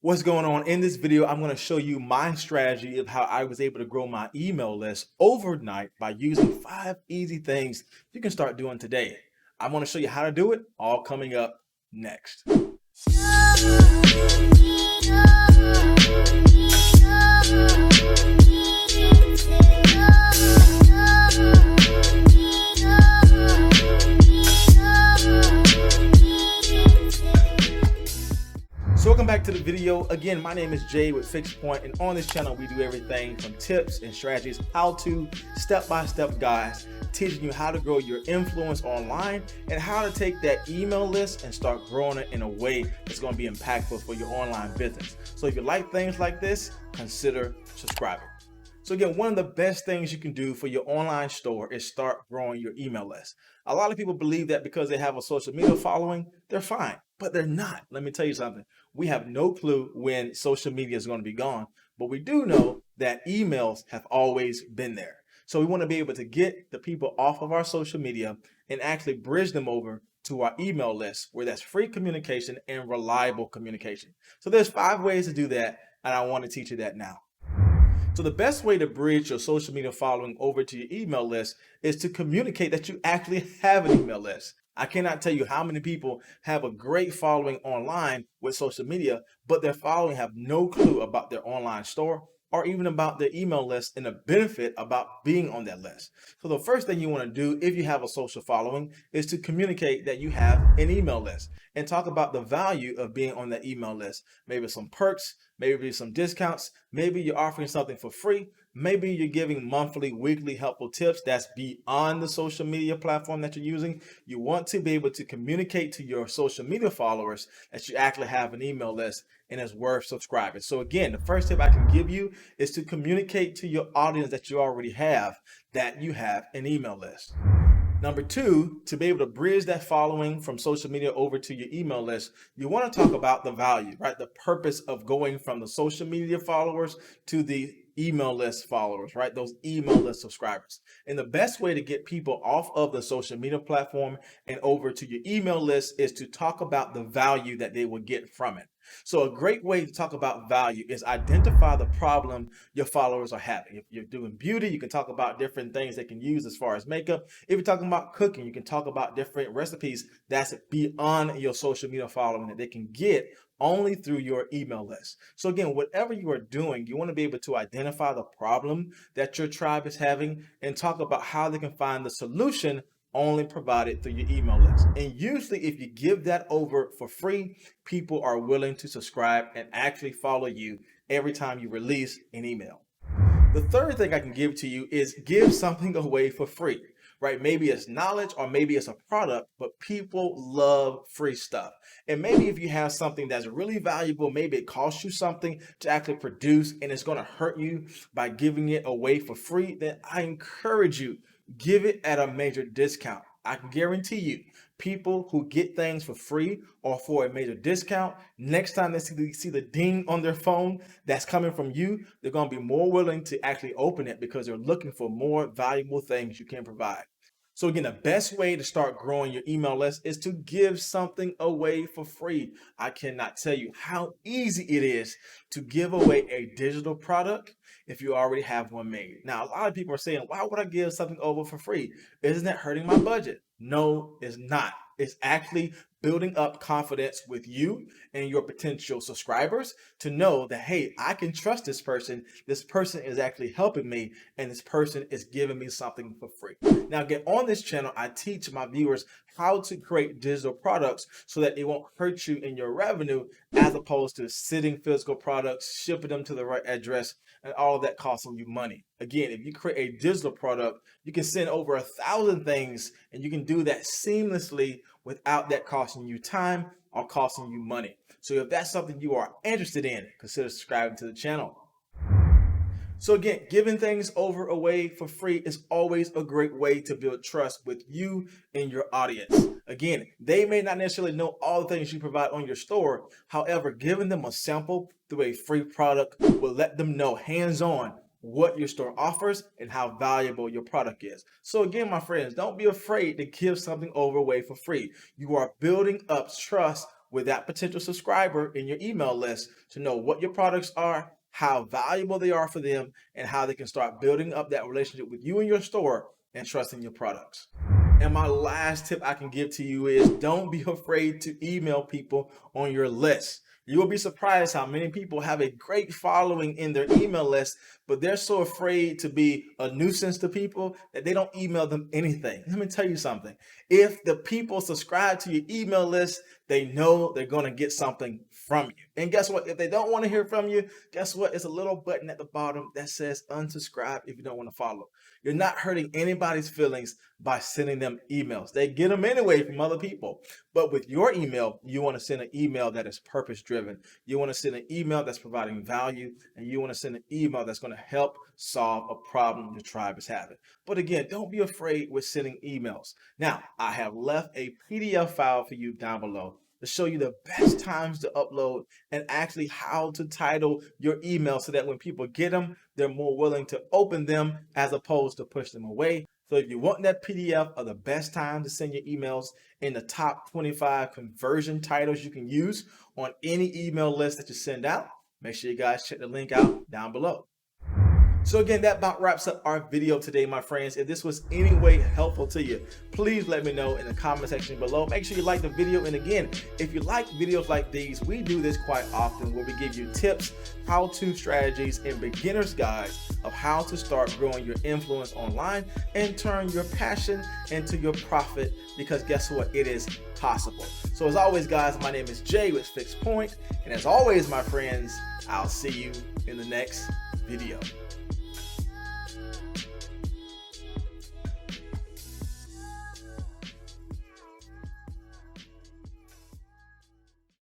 What's going on? In this video, I'm going to show you my strategy of how I was able to grow my email list overnight by using 5 easy things you can start doing today. I'm going to show you how to do it, all coming up next. So welcome back to the video. Again, my name is Jay with Fixed Point, and on this channel we do everything from tips and strategies, how-to, step-by-step guides, teaching you how to grow your influence online and how to take that email list and start growing it in a way that's going to be impactful for your online business. So if you like things like this, consider subscribing. So again, one of the best things you can do for your online store is start growing your email list. A lot of people believe that because they have a social media following, they're fine, but they're not. Let me tell you something. We have no clue when social media is going to be gone, but we do know that emails have always been there. So we want to be able to get the people off of our social media and actually bridge them over to our email list where that's free communication and reliable communication. So there's 5 ways to do that, and I want to teach you that now. So the best way to bridge your social media following over to your email list is to communicate that you actually have an email list. I cannot tell you how many people have a great following online with social media, but their following have no clue about their online store or even about their email list and the benefit about being on that list. So the first thing you want to do if you have a social following is to communicate that you have an email list and talk about the value of being on that email list. Maybe some perks, maybe some discounts, maybe you're offering something for free, maybe you're giving monthly, weekly helpful tips that's beyond the social media platform that you're using. You want to be able to communicate to your social media followers that you actually have an email list and it's worth subscribing. So again, the first tip I can give you is to communicate to your audience that you already have that you have an email list. Number 2, to be able to bridge that following from social media over to your email list, you want to talk about the value, right? The purpose of going from the social media followers to the email list followers, right? Those email list subscribers. And the best way to get people off of the social media platform and over to your email list is to talk about the value that they will get from it. So a great way to talk about value is identify the problem your followers are having. If you're doing beauty, you can talk about different things they can use as far as makeup. If you're talking about cooking, you can talk about different recipes that's beyond your social media following that they can get only through your email list. So again, whatever you are doing, you want to be able to identify the problem that your tribe is having and talk about how they can find the solution only provided through your email list. And usually if you give that over for free, people are willing to subscribe and actually follow you every time you release an email. The third thing I can give to you is give something away for free, right? Maybe it's knowledge or maybe it's a product, but people love free stuff. And maybe if you have something that's really valuable, maybe it costs you something to actually produce and it's going to hurt you by giving it away for free, then I encourage you, give it at a major discount. I can guarantee you, people who get things for free or for a major discount, next time they see the ding on their phone that's coming from you, they're going to be more willing to actually open it because they're looking for more valuable things you can provide. So again, the best way to start growing your email list is to give something away for free. I cannot tell you how easy it is to give away a digital product if you already have one made. Now, a lot of people are saying, why would I give something over for free? Isn't that hurting my budget? No, it's not. It's actually building up confidence with you and your potential subscribers to know that, hey, I can trust this person. This person is actually helping me and this person is giving me something for free. Now, again, on this channel, I teach my viewers how to create digital products so that it won't hurt you in your revenue as opposed to sitting physical products, shipping them to the right address, and all of that costing you money. Again, if you create a digital product, you can send over 1,000 things and you can do that seamlessly without that costing you time or costing you money. So if that's something you are interested in, consider subscribing to the channel. So again, giving things away for free is always a great way to build trust with you and your audience. Again, they may not necessarily know all the things you provide on your store. However, giving them a sample through a free product will let them know hands-on what your store offers and how valuable your product is. So again, my friends, don't be afraid to give something away for free. You are building up trust with that potential subscriber in your email list to know what your products are, how valuable they are for them, and how they can start building up that relationship with you and your store and trusting your products. And my last tip I can give to you is don't be afraid to email people on your list. You will be surprised how many people have a great following in their email list, but they're so afraid to be a nuisance to people that they don't email them anything. Let me tell you something. If the people subscribe to your email list, they know they're going to get something from you. And guess what? If they don't want to hear from you, guess what? It's a little button at the bottom that says unsubscribe if you don't want to follow. You're not hurting anybody's feelings by sending them emails. They get them anyway from other people. But with your email, you want to send an email that is purpose-driven. You want to send an email that's providing value, and you want to send an email that's going to help solve a problem your tribe is having. But again, don't be afraid with sending emails. Now, I have left a PDF file for you down below to show you the best times to upload and actually how to title your email so that when people get them, they're more willing to open them as opposed to push them away. So if you want that PDF of the best time to send your emails in the top 25 conversion titles you can use on any email list that you send out, make sure you guys check the link out down below. So again, that about wraps up our video today, my friends. If this was any way helpful to you, please let me know in the comment section below. Make sure you like the video. And again, if you like videos like these, we do this quite often where we give you tips, how-to strategies, and beginner's guides of how to start growing your influence online and turn your passion into your profit, because guess what? It is possible. So as always, guys, my name is Jay with Fixed Point. And as always, my friends, I'll see you in the next video.